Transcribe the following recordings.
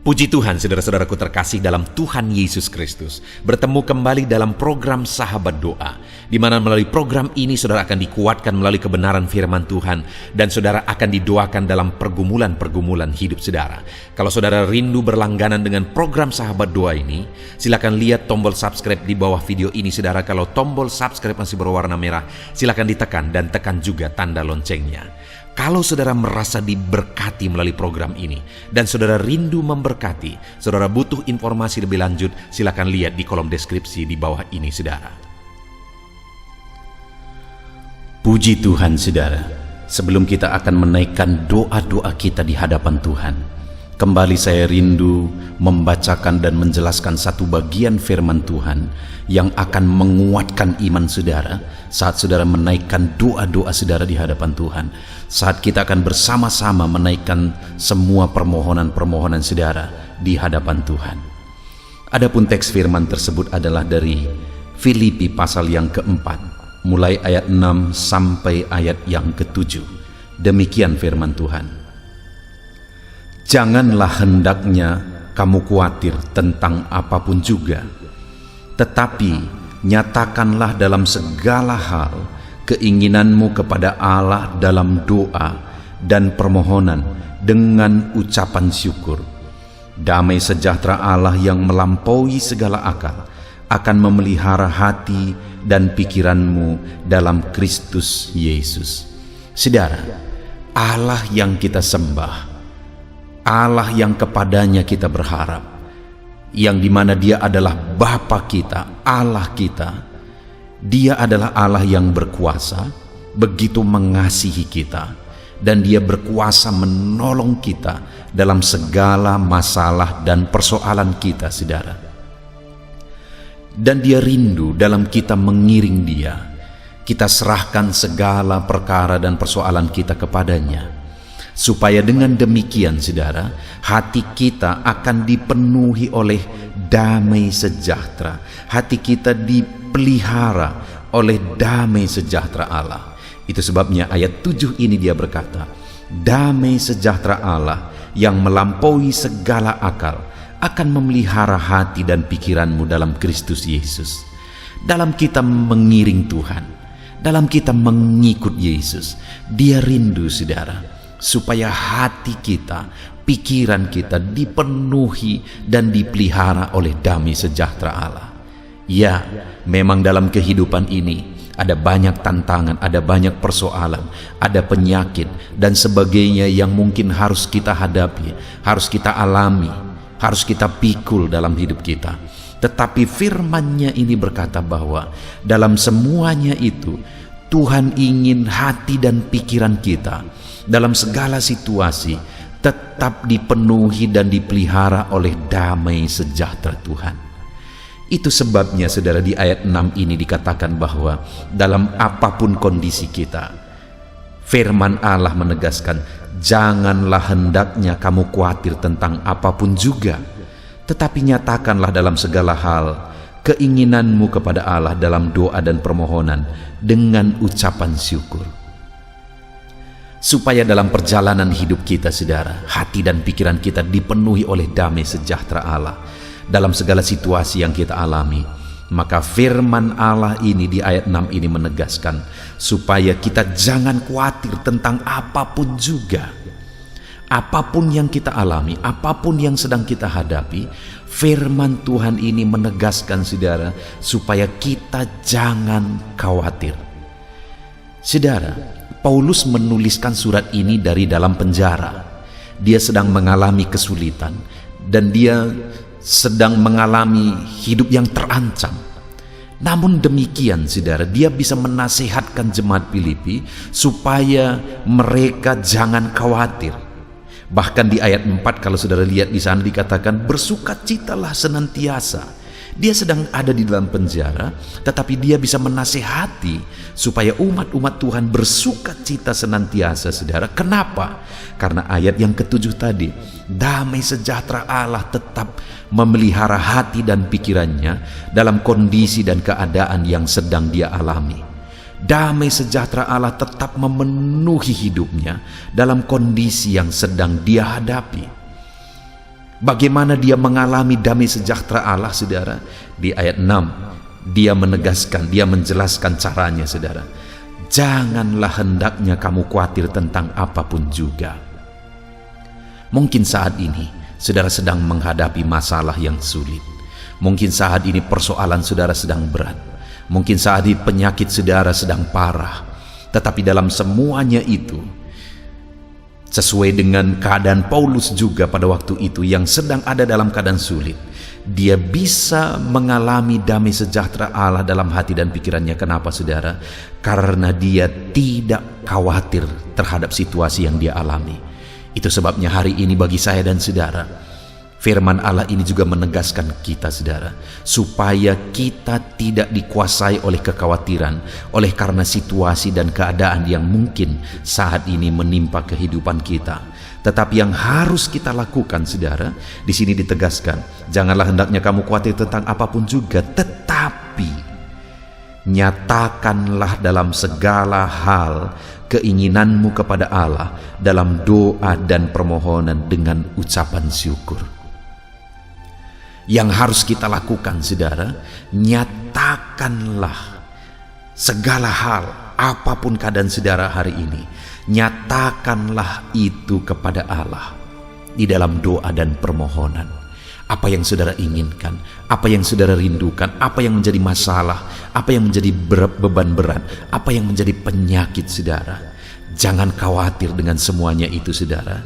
Puji Tuhan, saudara-saudaraku terkasih dalam Tuhan Yesus Kristus. Bertemu kembali dalam program Sahabat Doa, di mana melalui program ini saudara akan dikuatkan melalui kebenaran firman Tuhan, dan saudara akan didoakan dalam pergumulan-pergumulan hidup saudara. Kalau saudara rindu berlangganan dengan program Sahabat Doa ini, silakan lihat tombol subscribe di bawah video ini saudara. Kalau tombol subscribe masih berwarna merah, silakan ditekan dan tekan juga tanda loncengnya. Kalau saudara merasa diberkati melalui program ini dan saudara rindu memberkati, saudara butuh informasi lebih lanjut, silakan lihat di kolom deskripsi di bawah ini saudara. Puji Tuhan saudara, sebelum kita akan menaikkan doa-doa kita di hadapan Tuhan, kembali saya rindu membacakan dan menjelaskan satu bagian firman Tuhan yang akan menguatkan iman saudara saat saudara menaikkan doa-doa saudara di hadapan Tuhan. Saat kita akan bersama-sama menaikkan semua permohonan-permohonan saudara di hadapan Tuhan. Adapun teks firman tersebut adalah dari Filipi pasal yang keempat, mulai ayat 6 sampai ayat yang ke-7. Demikian firman Tuhan. Janganlah hendaknya kamu khawatir tentang apapun juga, tetapi nyatakanlah dalam segala hal keinginanmu kepada Allah dalam doa dan permohonan dengan ucapan syukur. Damai sejahtera Allah yang melampaui segala akal akan memelihara hati dan pikiranmu dalam Kristus Yesus. Saudara, Allah yang kita sembah, Allah yang kepadanya kita berharap, yang dimana Dia adalah Bapa kita, Allah kita. Dia adalah Allah yang berkuasa, begitu mengasihi kita, dan Dia berkuasa menolong kita dalam segala masalah dan persoalan kita, saudara. Dan Dia rindu dalam kita mengiring Dia. Kita serahkan segala perkara dan persoalan kita kepadanya, supaya dengan demikian, saudara, hati kita akan dipenuhi oleh damai sejahtera. Hati kita dipelihara oleh damai sejahtera Allah. Itu sebabnya ayat 7 ini dia berkata, damai sejahtera Allah yang melampaui segala akal akan memelihara hati dan pikiranmu dalam Kristus Yesus. Dalam kita mengiring Tuhan, dalam kita mengikut Yesus, Dia rindu, saudara, supaya hati kita, pikiran kita dipenuhi dan dipelihara oleh damai sejahtera Allah. Ya, memang dalam kehidupan ini ada banyak tantangan, ada banyak persoalan, ada penyakit dan sebagainya yang mungkin harus kita hadapi, harus kita alami, harus kita pikul dalam hidup kita. Tetapi firman-Nya ini berkata bahwa dalam semuanya itu Tuhan ingin hati dan pikiran kita dalam segala situasi tetap dipenuhi dan dipelihara oleh damai sejahtera Tuhan. Itu sebabnya, saudara, di ayat 6 ini dikatakan bahwa dalam apapun kondisi kita, firman Allah menegaskan, janganlah hendaknya kamu khawatir tentang apapun juga, tetapi nyatakanlah dalam segala hal keinginanmu kepada Allah dalam doa dan permohonan dengan ucapan syukur. Supaya dalam perjalanan hidup kita, saudara, hati dan pikiran kita dipenuhi oleh damai sejahtera Allah dalam segala situasi yang kita alami. Maka firman Allah ini di ayat 6 ini menegaskan supaya kita jangan khawatir tentang apapun juga. Apapun yang kita alami, apapun yang sedang kita hadapi, firman Tuhan ini menegaskan, saudara, supaya kita jangan khawatir. Saudara, Paulus menuliskan surat ini dari dalam penjara. Dia sedang mengalami kesulitan dan dia sedang mengalami hidup yang terancam. Namun demikian, saudara, dia bisa menasihatkan jemaat Filipi supaya mereka jangan khawatir. Bahkan di ayat 4 kalau saudara lihat di sana dikatakan bersukacitalah senantiasa. Dia sedang ada di dalam penjara, tetapi dia bisa menasihati supaya umat-umat Tuhan bersukacita senantiasa, saudara. Kenapa? Karena ayat yang ke-7 tadi, damai sejahtera Allah tetap memelihara hati dan pikirannya dalam kondisi dan keadaan yang sedang dia alami. Damai sejahtera Allah tetap memenuhi hidupnya dalam kondisi yang sedang dia hadapi. Bagaimana dia mengalami damai sejahtera Allah, saudara? Di ayat 6, dia menegaskan, dia menjelaskan caranya, saudara. Janganlah hendaknya kamu khawatir tentang apapun juga. Mungkin saat ini saudara sedang menghadapi masalah yang sulit. Mungkin saat ini persoalan saudara sedang berat. Mungkin saat ini penyakit saudara sedang parah. Tetapi dalam semuanya itu, sesuai dengan keadaan Paulus juga pada waktu itu yang sedang ada dalam keadaan sulit, dia bisa mengalami damai sejahtera Allah dalam hati dan pikirannya. Kenapa, saudara? Karena dia tidak khawatir terhadap situasi yang dia alami. Itu sebabnya hari ini bagi saya dan saudara, firman Allah ini juga menegaskan kita, saudara, supaya kita tidak dikuasai oleh kekhawatiran oleh karena situasi dan keadaan yang mungkin saat ini menimpa kehidupan kita. Tetapi yang harus kita lakukan, saudara, di sini ditegaskan, janganlah hendaknya kamu khawatir tentang apapun juga, tetapi nyatakanlah dalam segala hal keinginanmu kepada Allah dalam doa dan permohonan dengan ucapan syukur. Yang harus kita lakukan, saudara, nyatakanlah segala hal, apapun keadaan saudara hari ini, nyatakanlah itu kepada Allah di dalam doa dan permohonan. Apa yang saudara inginkan, apa yang saudara rindukan, apa yang menjadi masalah, apa yang menjadi beban berat, apa yang menjadi penyakit saudara. Jangan khawatir dengan semuanya itu, saudara.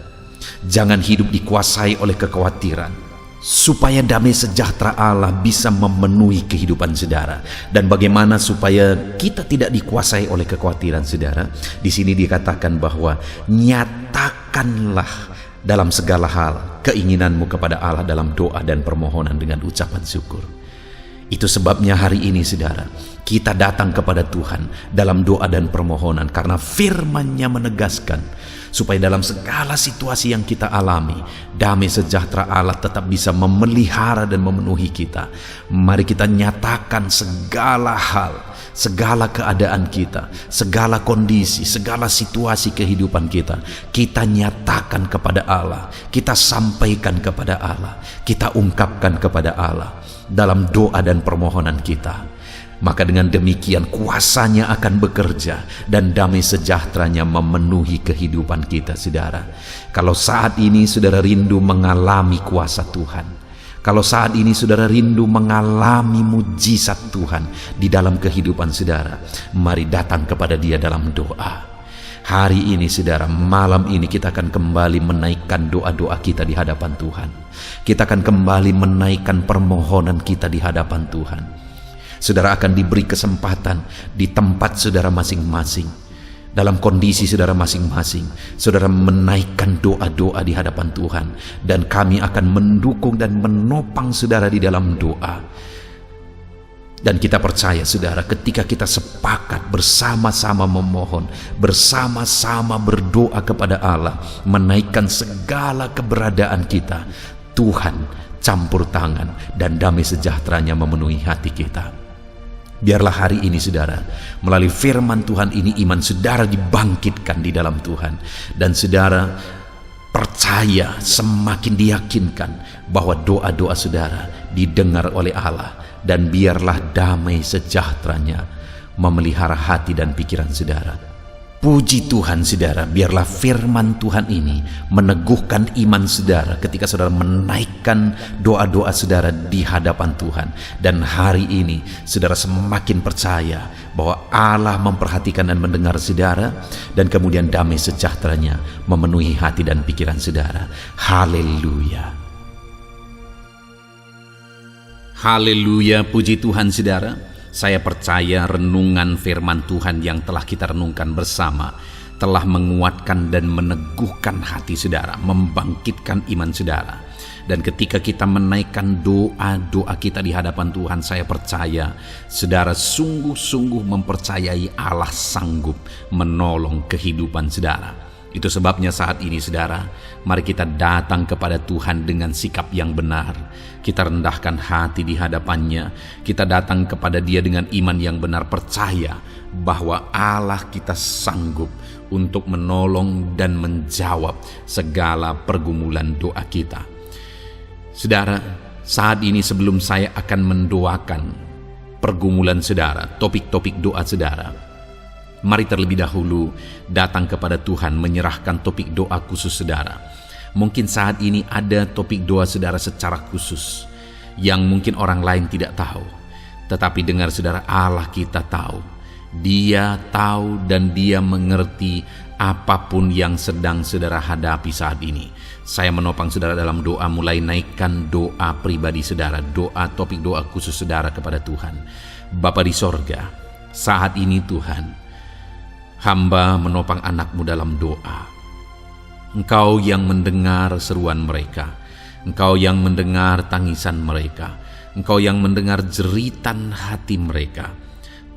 Jangan hidup dikuasai oleh kekhawatiran, supaya damai sejahtera Allah bisa memenuhi kehidupan saudara. Dan bagaimana supaya kita tidak dikuasai oleh kekhawatiran, saudara? Di sini dikatakan bahwa nyatakanlah dalam segala hal keinginanmu kepada Allah dalam doa dan permohonan dengan ucapan syukur. Itu sebabnya hari ini, saudara, kita datang kepada Tuhan dalam doa dan permohonan karena firman-Nya menegaskan supaya dalam segala situasi yang kita alami, damai sejahtera Allah tetap bisa memelihara dan memenuhi kita. Mari kita nyatakan segala hal, segala keadaan kita, segala kondisi, segala situasi kehidupan kita, kita nyatakan kepada Allah, kita sampaikan kepada Allah, kita ungkapkan kepada Allah dalam doa dan permohonan kita. Maka dengan demikian kuasa-Nya akan bekerja dan damai sejahtera-Nya memenuhi kehidupan kita, saudara. Kalau saat ini saudara rindu mengalami kuasa Tuhan, kalau saat ini saudara rindu mengalami mujizat Tuhan di dalam kehidupan saudara, mari datang kepada Dia dalam doa. Hari ini, saudara, malam ini kita akan kembali menaikkan doa-doa kita di hadapan Tuhan. Kita akan kembali menaikkan permohonan kita di hadapan Tuhan. Saudara akan diberi kesempatan di tempat saudara masing-masing, dalam kondisi saudara masing-masing, saudara menaikkan doa-doa di hadapan Tuhan, dan kami akan mendukung dan menopang saudara di dalam doa. Dan kita percaya, saudara, ketika kita sepakat bersama-sama memohon, bersama-sama berdoa kepada Allah, menaikkan segala keberadaan kita, Tuhan campur tangan dan damai sejahtera-Nya memenuhi hati kita. Biarlah hari ini, saudara, melalui firman Tuhan ini iman saudara dibangkitkan di dalam Tuhan, dan saudara percaya, semakin diyakinkan bahwa doa-doa saudara didengar oleh Allah, dan biarlah damai sejahtera-Nya memelihara hati dan pikiran saudara. Puji Tuhan, saudara, biarlah firman Tuhan ini meneguhkan iman saudara ketika saudara menaikkan doa-doa saudara di hadapan Tuhan. Dan hari ini saudara semakin percaya bahwa Allah memperhatikan dan mendengar saudara, dan kemudian damai sejahtera-Nya memenuhi hati dan pikiran saudara. Haleluya. Haleluya, puji Tuhan, saudara. Saya percaya renungan firman Tuhan yang telah kita renungkan bersama telah menguatkan dan meneguhkan hati saudara, membangkitkan iman saudara. Dan ketika kita menaikkan doa-doa kita di hadapan Tuhan, saya percaya saudara sungguh-sungguh mempercayai Allah sanggup menolong kehidupan saudara. Itu sebabnya saat ini, saudara, mari kita datang kepada Tuhan dengan sikap yang benar. Kita rendahkan hati di hadapan-Nya. Kita datang kepada Dia dengan iman yang benar, percaya bahwa Allah kita sanggup untuk menolong dan menjawab segala pergumulan doa kita. Saudara, saat ini sebelum saya akan mendoakan pergumulan saudara, topik-topik doa saudara, mari terlebih dahulu datang kepada Tuhan menyerahkan topik doa khusus saudara. Mungkin saat ini ada topik doa saudara secara khusus yang mungkin orang lain tidak tahu. Tetapi dengar saudara, Allah kita tahu. Dia tahu dan Dia mengerti apapun yang sedang saudara hadapi saat ini. Saya menopang saudara dalam doa, mulai naikkan doa pribadi saudara, doa topik doa khusus saudara kepada Tuhan. Bapa di sorga, saat ini Tuhan, hamba menopang anak-Mu dalam doa. Engkau yang mendengar seruan mereka, Engkau yang mendengar tangisan mereka, Engkau yang mendengar jeritan hati mereka.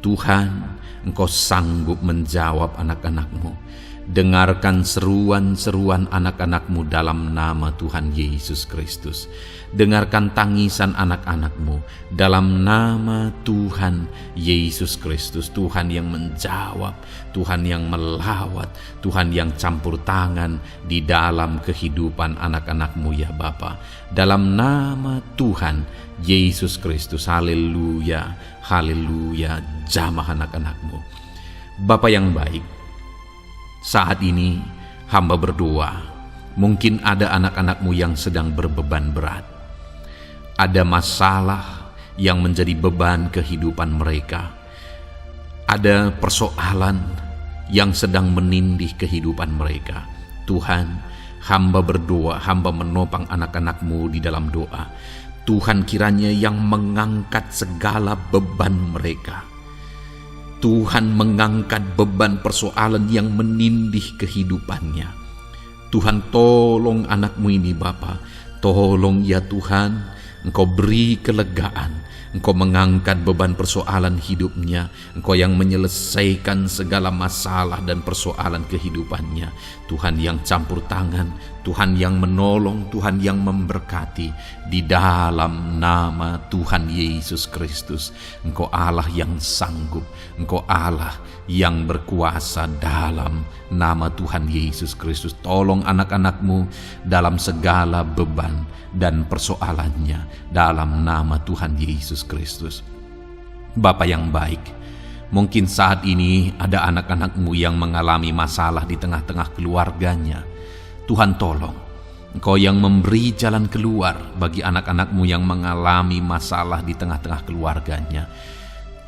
Tuhan, Engkau sanggup menjawab anak-anak-Mu. Dengarkan seruan-seruan anak-anak-Mu dalam nama Tuhan Yesus Kristus. Dengarkan tangisan anak-anak-Mu dalam nama Tuhan Yesus Kristus. Tuhan yang menjawab, Tuhan yang melawat, Tuhan yang campur tangan di dalam kehidupan anak-anak-Mu ya Bapa. Dalam nama Tuhan Yesus Kristus, haleluya, haleluya, jamah anak-anak-Mu. Bapa yang baik, saat ini hamba berdoa, mungkin ada anak-anak-Mu yang sedang berbeban berat. Ada masalah yang menjadi beban kehidupan mereka. Ada persoalan yang sedang menindih kehidupan mereka. Tuhan, hamba berdoa, hamba menopang anak-anak-Mu di dalam doa. Tuhan kiranya yang mengangkat segala beban mereka. Tuhan mengangkat beban persoalan yang menindih kehidupannya. Tuhan, tolong anak-Mu ini Bapa. Tolong ya Tuhan, Engkau beri kelegaan. Engkau mengangkat beban persoalan hidupnya. Engkau yang menyelesaikan segala masalah dan persoalan kehidupannya. Tuhan yang campur tangan, Tuhan yang menolong, Tuhan yang memberkati. Di dalam nama Tuhan Yesus Kristus, Engkau Allah yang sanggup, Engkau Allah yang berkuasa dalam nama Tuhan Yesus Kristus. Tolong anak-anak-Mu dalam segala beban dan persoalannya dalam nama Tuhan Yesus Kristus. Bapa yang baik, mungkin saat ini ada anak-anak-Mu yang mengalami masalah di tengah-tengah keluarganya. Tuhan tolong, Engkau yang memberi jalan keluar bagi anak-anak-Mu yang mengalami masalah di tengah-tengah keluarganya.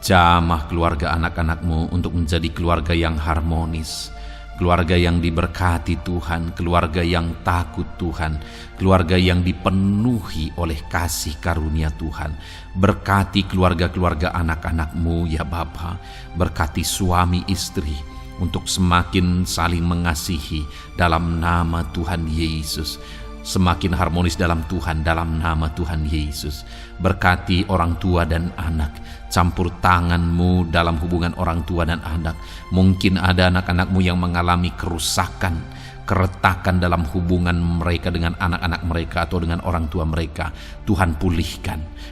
Jamah keluarga anak-anak-Mu untuk menjadi keluarga yang harmonis, keluarga yang diberkati Tuhan, keluarga yang takut Tuhan, keluarga yang dipenuhi oleh kasih karunia Tuhan. Berkati keluarga-keluarga anak-anak-Mu ya Bapa, berkati suami istri untuk semakin saling mengasihi dalam nama Tuhan Yesus, semakin harmonis dalam Tuhan dalam nama Tuhan Yesus. Berkati orang tua dan anak, campur tangan-Mu dalam hubungan orang tua dan anak. Mungkin ada anak-anak-Mu yang mengalami kerusakan, keretakan dalam hubungan mereka dengan anak-anak mereka atau dengan orang tua mereka. Tuhan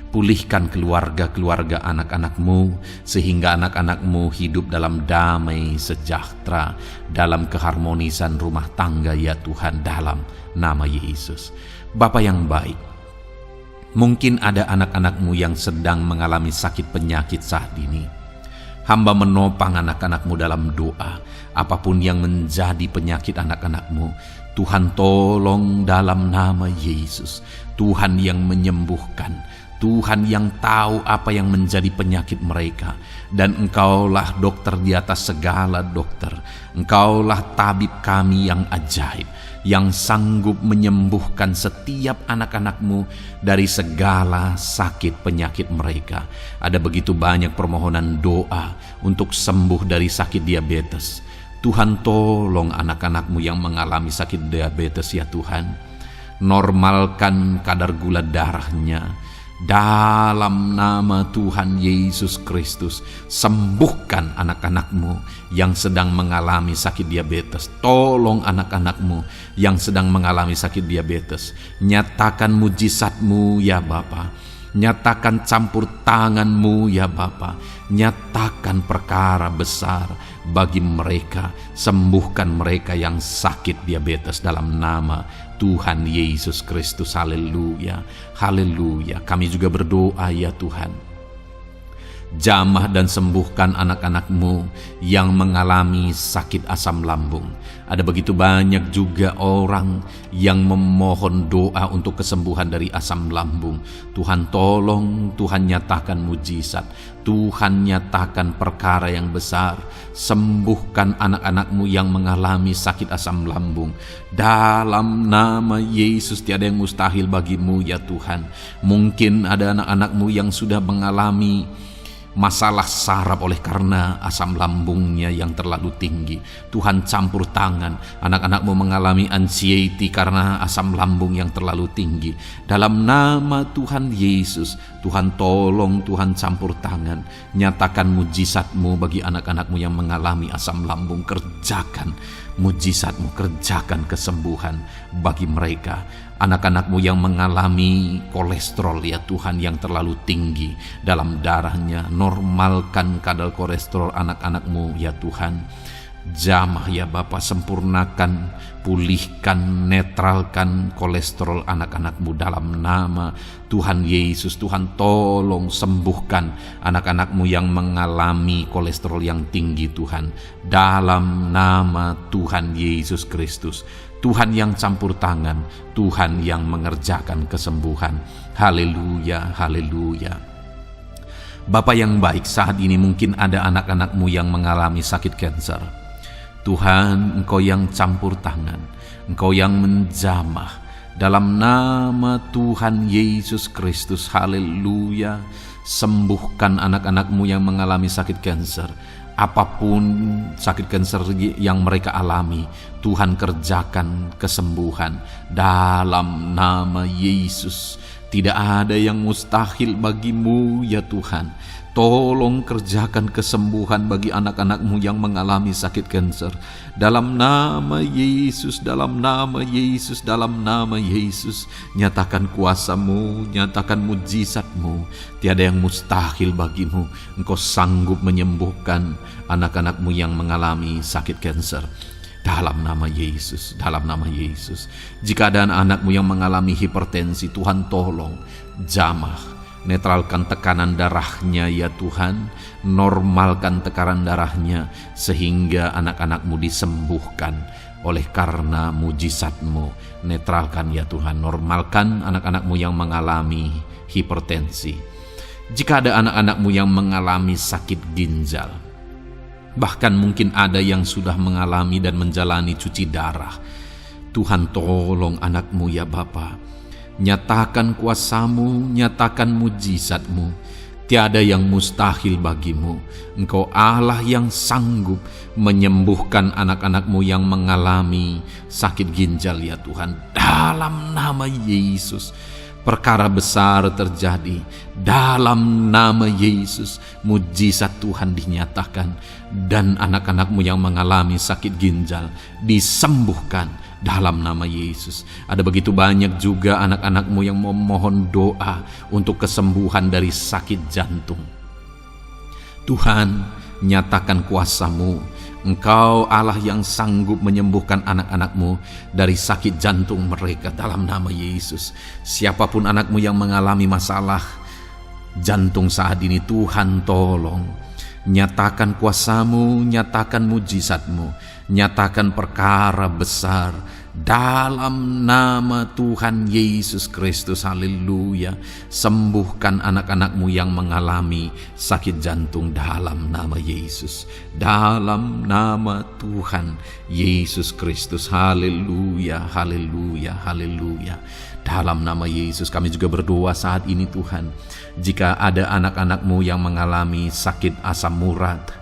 pulihkan keluarga-keluarga anak-anak-Mu sehingga anak-anak-Mu hidup dalam damai sejahtera, dalam keharmonisan rumah tangga ya Tuhan dalam nama Yesus. Bapa yang baik, mungkin ada anak-anak-Mu yang sedang mengalami sakit penyakit saat ini. Hamba menopang anak-anak-Mu dalam doa. Apapun yang menjadi penyakit anak-anak-Mu, Tuhan tolong dalam nama Yesus. Tuhan yang menyembuhkan, Tuhan yang tahu apa yang menjadi penyakit mereka. Dan Engkaulah dokter di atas segala dokter. Engkaulah tabib kami yang ajaib, yang sanggup menyembuhkan setiap anak-anak-Mu dari segala sakit penyakit mereka. Ada begitu banyak permohonan doa untuk sembuh dari sakit diabetes. Tuhan tolong anak-anak-Mu yang mengalami sakit diabetes ya Tuhan. Normalkan kadar gula darahnya dalam nama Tuhan Yesus Kristus. Sembuhkan anak-anak-Mu yang sedang mengalami sakit diabetes. Tolong anak-anak-Mu yang sedang mengalami sakit diabetes. Nyatakan mujizat-Mu ya Bapa. Nyatakan campur tangan-Mu ya Bapa. Nyatakan perkara besar bagi mereka. Sembuhkan mereka yang sakit diabetes dalam nama Tuhan Yesus Kristus. Haleluya, haleluya. Kami juga berdoa ya Tuhan, jamah dan sembuhkan anak-anak-Mu yang mengalami sakit asam lambung. Ada begitu banyak juga orang yang memohon doa untuk kesembuhan dari asam lambung. Tuhan tolong, Tuhan nyatakan mujizat, Tuhan nyatakan perkara yang besar. Sembuhkan anak-anak-Mu yang mengalami sakit asam lambung. Dalam nama Yesus, tiada yang mustahil bagi-Mu ya Tuhan. Mungkin ada anak-anak-Mu yang sudah mengalami masalah saraf oleh karena asam lambungnya yang terlalu tinggi. Tuhan campur tangan. Anak-anak-Mu mengalami anxiety karena asam lambung yang terlalu tinggi. Dalam nama Tuhan Yesus, Tuhan tolong, Tuhan campur tangan. Nyatakan mujizat-Mu bagi anak-anak-Mu yang mengalami asam lambung. Kerjakan mujizat-Mu, kerjakan kesembuhan bagi mereka. Anak-anak-Mu yang mengalami kolesterol ya Tuhan yang terlalu tinggi dalam darahnya, normalkan kadar kolesterol anak-anak-Mu ya Tuhan. Jamah ya Bapa, sempurnakan, pulihkan, netralkan kolesterol anak-anak-Mu dalam nama Tuhan Yesus. Tuhan tolong sembuhkan anak-anak-Mu yang mengalami kolesterol yang tinggi Tuhan, dalam nama Tuhan Yesus Kristus. Tuhan yang campur tangan, Tuhan yang mengerjakan kesembuhan. Haleluya, haleluya. Bapa yang baik, saat ini mungkin ada anak-anak-Mu yang mengalami sakit kanker. Tuhan, Engkau yang campur tangan, Engkau yang menjamah. Dalam nama Tuhan Yesus Kristus, haleluya. Sembuhkan anak-anak-Mu yang mengalami sakit kanker. Apapun sakit kanker yang mereka alami, Tuhan kerjakan kesembuhan dalam nama Yesus. Tidak ada yang mustahil bagi-Mu ya Tuhan. Tolong kerjakan kesembuhan bagi anak-anak-Mu yang mengalami sakit kanker. Dalam nama Yesus, dalam nama Yesus, dalam nama Yesus. Nyatakan kuasa-Mu, nyatakan mujizat-Mu. Tiada yang mustahil bagi-Mu. Engkau sanggup menyembuhkan anak-anak-Mu yang mengalami sakit kanker. Dalam nama Yesus, dalam nama Yesus. Jika ada anak-anak-Mu yang mengalami hipertensi, Tuhan tolong jamah, netralkan tekanan darahnya ya Tuhan. Normalkan tekanan darahnya sehingga anak-anak-Mu disembuhkan oleh karena mujizat-Mu. Netralkan ya Tuhan, normalkan anak-anak-Mu yang mengalami hipertensi. Jika ada anak-anak-Mu yang mengalami sakit ginjal, bahkan mungkin ada yang sudah mengalami dan menjalani cuci darah, Tuhan tolong anak-Mu ya Bapa. Nyatakan kuasa-Mu, nyatakan mujizat-Mu. Tiada yang mustahil bagi-Mu. Engkau Allah yang sanggup menyembuhkan anak-anak-Mu yang mengalami sakit ginjal ya Tuhan. Dalam nama Yesus, perkara besar terjadi. Dalam nama Yesus, mujizat Tuhan dinyatakan. Dan anak-anak-Mu yang mengalami sakit ginjal disembuhkan dalam nama Yesus. Ada begitu banyak juga anak-anak-Mu yang memohon doa untuk kesembuhan dari sakit jantung. Tuhan, nyatakan kuasa-Mu. Engkau Allah yang sanggup menyembuhkan anak-anak-Mu dari sakit jantung mereka dalam nama Yesus. Siapapun anak-Mu yang mengalami masalah jantung saat ini, Tuhan tolong. Nyatakan kuasa-Mu, nyatakan mujizat-Mu, nyatakan perkara besar dalam nama Tuhan Yesus Kristus. Haleluya. Sembuhkan anak-anak-Mu yang mengalami sakit jantung dalam nama Yesus, dalam nama Tuhan Yesus Kristus. Haleluya, haleluya, haleluya. Dalam nama Yesus kami juga berdoa saat ini Tuhan. Jika ada anak-anak-Mu yang mengalami sakit asam urat,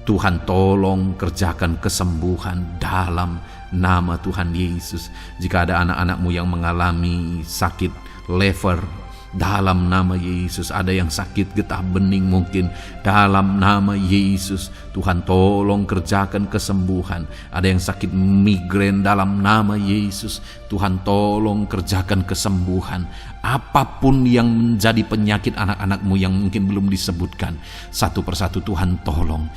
Tuhan tolong kerjakan kesembuhan dalam nama Tuhan Yesus. Jika ada anak-anak-Mu yang mengalami sakit liver, dalam nama Yesus. Ada yang sakit getah bening mungkin, dalam nama Yesus Tuhan tolong kerjakan kesembuhan. Ada yang sakit migrain, dalam nama Yesus Tuhan tolong kerjakan kesembuhan. Apapun yang menjadi penyakit anak-anak-Mu yang mungkin belum disebutkan, satu persatu Tuhan tolong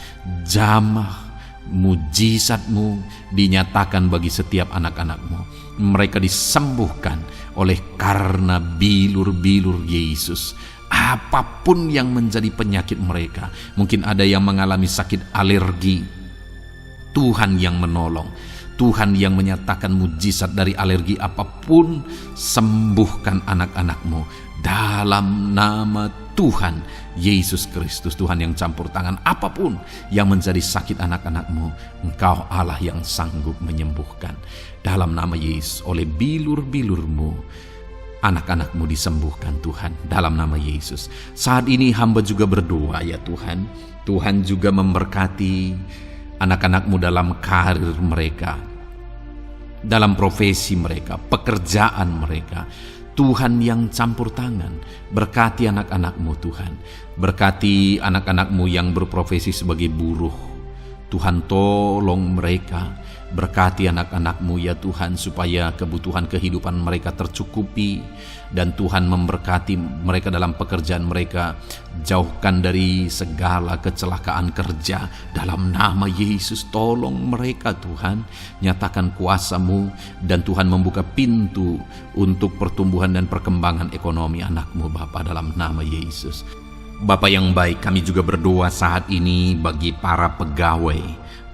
jamah mujizat-Mu dinyatakan bagi setiap anak-anak-Mu. mereka disembuhkan oleh karena bilur-bilur Yesus. Apapun yang menjadi penyakit mereka, mungkin ada yang mengalami sakit alergi, Tuhan yang menolong, Tuhan yang menyatakan mujizat dari alergi apapun. Sembuhkan anak-anakmu dalam nama Tuhan Yesus Kristus. Tuhan yang campur tangan, apapun yang menjadi sakit anak-anakmu, Engkau Allah yang sanggup menyembuhkan. Dalam nama Yesus, oleh bilur-bilurmu anak-anakmu disembuhkan Tuhan, dalam nama Yesus. Saat ini hamba juga berdoa ya Tuhan, Tuhan juga memberkati anak-anakmu dalam karir mereka, dalam profesi mereka, pekerjaan mereka. Tuhan yang campur tangan, berkati anak-anakmu Tuhan, berkati anak-anakmu yang berprofesi sebagai buruh. Tuhan tolong mereka, berkati anak-anakmu ya Tuhan, supaya kebutuhan kehidupan mereka tercukupi, dan Tuhan memberkati mereka dalam pekerjaan mereka. Jauhkan dari segala kecelakaan kerja dalam nama Yesus. Tolong mereka Tuhan, nyatakan kuasa-Mu, dan Tuhan membuka pintu untuk pertumbuhan dan perkembangan ekonomi anak-Mu Bapa, dalam nama Yesus. Bapa yang baik, kami juga berdoa saat ini bagi para pegawai,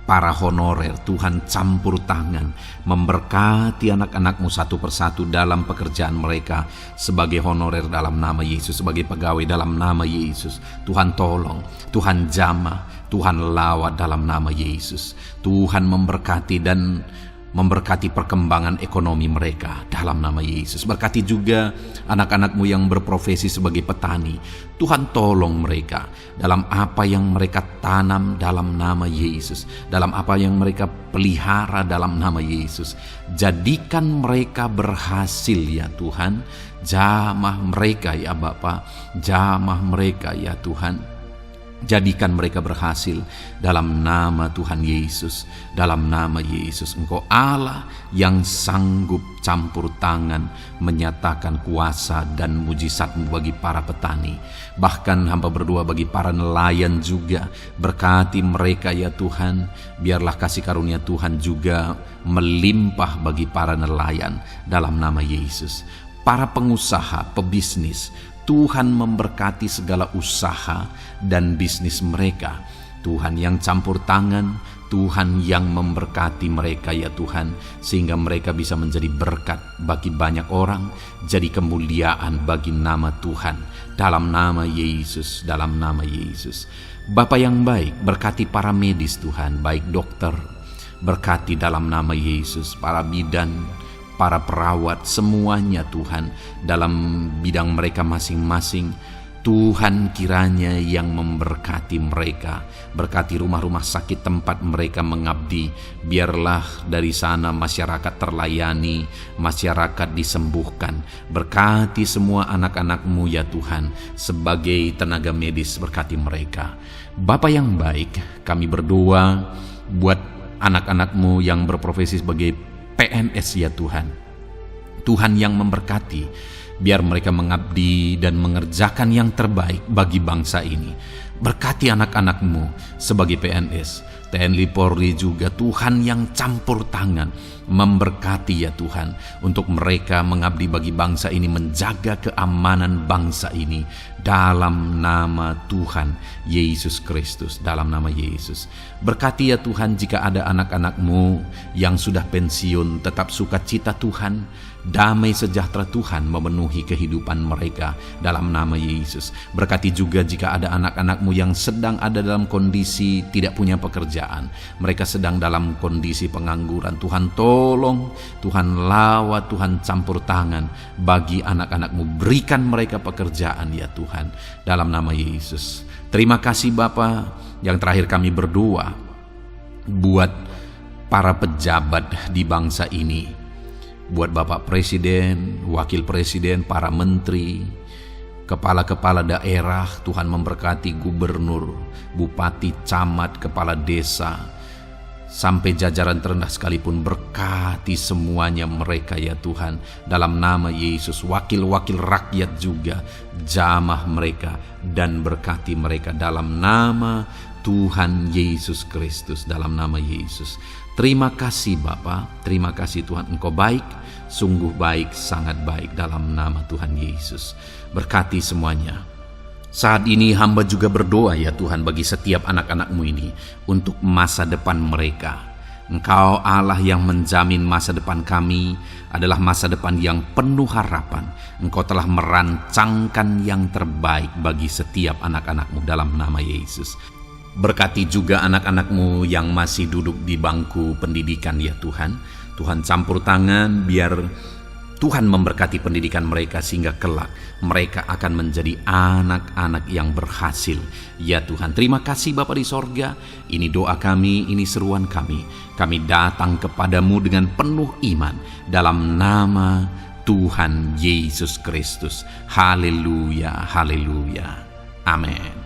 para honorer. Tuhan campur tangan, memberkati anak-anakmu satu persatu dalam pekerjaan mereka sebagai honorer dalam nama Yesus, sebagai pegawai dalam nama Yesus. Tuhan tolong, Tuhan jamah, Tuhan lawat dalam nama Yesus. Tuhan memberkati dan memberkati perkembangan ekonomi mereka dalam nama Yesus. Berkati juga anak-anakmu yang berprofesi sebagai petani. Tuhan tolong mereka dalam apa yang mereka tanam dalam nama Yesus, dalam apa yang mereka pelihara dalam nama Yesus. Jadikan mereka berhasil ya Tuhan. Jamah mereka ya Bapa, jamah mereka ya Tuhan. Jadikan mereka berhasil dalam nama Tuhan Yesus, dalam nama Yesus. Engkau Allah yang sanggup campur tangan, menyatakan kuasa dan mujizat-Mu bagi para petani. Bahkan hamba berdoa bagi para nelayan juga, berkati mereka ya Tuhan. Biarlah kasih karunia Tuhan juga melimpah bagi para nelayan dalam nama Yesus. Para pengusaha, pebisnis, Tuhan memberkati segala usaha dan bisnis mereka. Tuhan yang campur tangan, Tuhan yang memberkati mereka ya Tuhan, sehingga mereka bisa menjadi berkat bagi banyak orang, jadi kemuliaan bagi nama Tuhan, dalam nama Yesus, dalam nama Yesus. Bapa yang baik, berkati para medis Tuhan, baik dokter, berkati dalam nama Yesus, para bidan, para perawat, semuanya Tuhan, dalam bidang mereka masing-masing. Tuhan kiranya yang memberkati mereka, berkati rumah-rumah sakit tempat mereka mengabdi. Biarlah dari sana masyarakat terlayani, masyarakat disembuhkan. Berkati semua anak-anak-Mu ya Tuhan, sebagai tenaga medis, berkati mereka. Bapa yang baik, kami berdoa buat anak-anak-Mu yang berprofesi sebagai PNS ya Tuhan. Tuhan yang memberkati, biar mereka mengabdi dan mengerjakan yang terbaik bagi bangsa ini. Berkati anak-anak-Mu sebagai PNS, TNI Polri juga. Tuhan yang campur tangan, memberkati ya Tuhan, untuk mereka mengabdi bagi bangsa ini, menjaga keamanan bangsa ini dalam nama Tuhan Yesus Kristus, dalam nama Yesus. Berkati ya Tuhan, jika ada anak-anak-Mu yang sudah pensiun, tetap sukacita Tuhan, damai sejahtera Tuhan memenuhi kehidupan mereka dalam nama Yesus. Berkati juga jika ada anak-anak-Mu yang sedang ada dalam kondisi tidak punya pekerjaan, mereka sedang dalam kondisi pengangguran. Tuhan tolong, Tuhan lawat, Tuhan campur tangan bagi anak-anak-Mu. Berikan mereka pekerjaan ya Tuhan, dalam nama Yesus. Terima kasih Bapa. Yang terakhir kami berdoa buat para pejabat di bangsa ini, buat Bapak Presiden, Wakil Presiden, para menteri, kepala-kepala daerah. Tuhan memberkati gubernur, bupati, camat, kepala desa, sampai jajaran terendah sekalipun. Berkati semuanya mereka ya Tuhan, dalam nama Yesus. Wakil-wakil rakyat juga, jamah mereka dan berkati mereka dalam nama Tuhan Yesus Kristus, dalam nama Yesus. Terima kasih Bapa, terima kasih Tuhan, Engkau baik, sungguh baik, sangat baik, dalam nama Tuhan Yesus. Berkati semuanya. Saat ini hamba juga berdoa ya Tuhan bagi setiap anak-anak-Mu ini untuk masa depan mereka. Engkau Allah yang menjamin masa depan kami adalah masa depan yang penuh harapan. Engkau telah merancangkan yang terbaik bagi setiap anak-anak-Mu dalam nama Yesus. Berkati juga anak-anak-Mu yang masih duduk di bangku pendidikan ya Tuhan. Tuhan campur tangan biar Tuhan memberkati pendidikan mereka sehingga kelak mereka akan menjadi anak-anak yang berhasil. Ya Tuhan, terima kasih Bapa di sorga. Ini doa kami, ini seruan kami. Kami datang kepadamu dengan penuh iman dalam nama Tuhan Yesus Kristus. Haleluya, haleluya. Amin.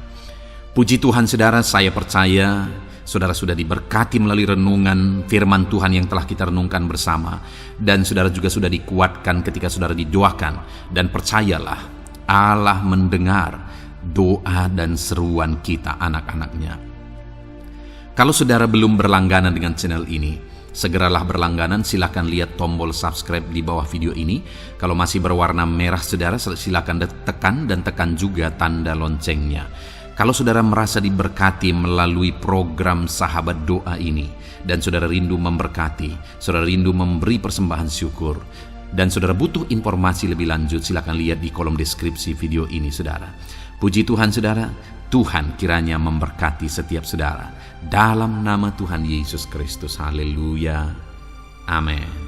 Puji Tuhan saudara, saya percaya saudara sudah diberkati melalui renungan firman Tuhan yang telah kita renungkan bersama. Dan saudara juga sudah dikuatkan ketika saudara didoakan. Dan percayalah, Allah mendengar doa dan seruan kita anak-anaknya. Kalau saudara belum berlangganan dengan channel ini, segeralah berlangganan. Silakan lihat tombol subscribe di bawah video ini. Kalau masih berwarna merah saudara, silakan tekan dan tekan juga tanda loncengnya. Kalau saudara merasa diberkati melalui program Sahabat Doa ini, dan saudara rindu memberkati, saudara rindu memberi persembahan syukur, dan saudara butuh informasi lebih lanjut, silakan lihat di kolom deskripsi video ini saudara. Puji Tuhan saudara, Tuhan kiranya memberkati setiap saudara. Dalam nama Tuhan Yesus Kristus, haleluya, amin.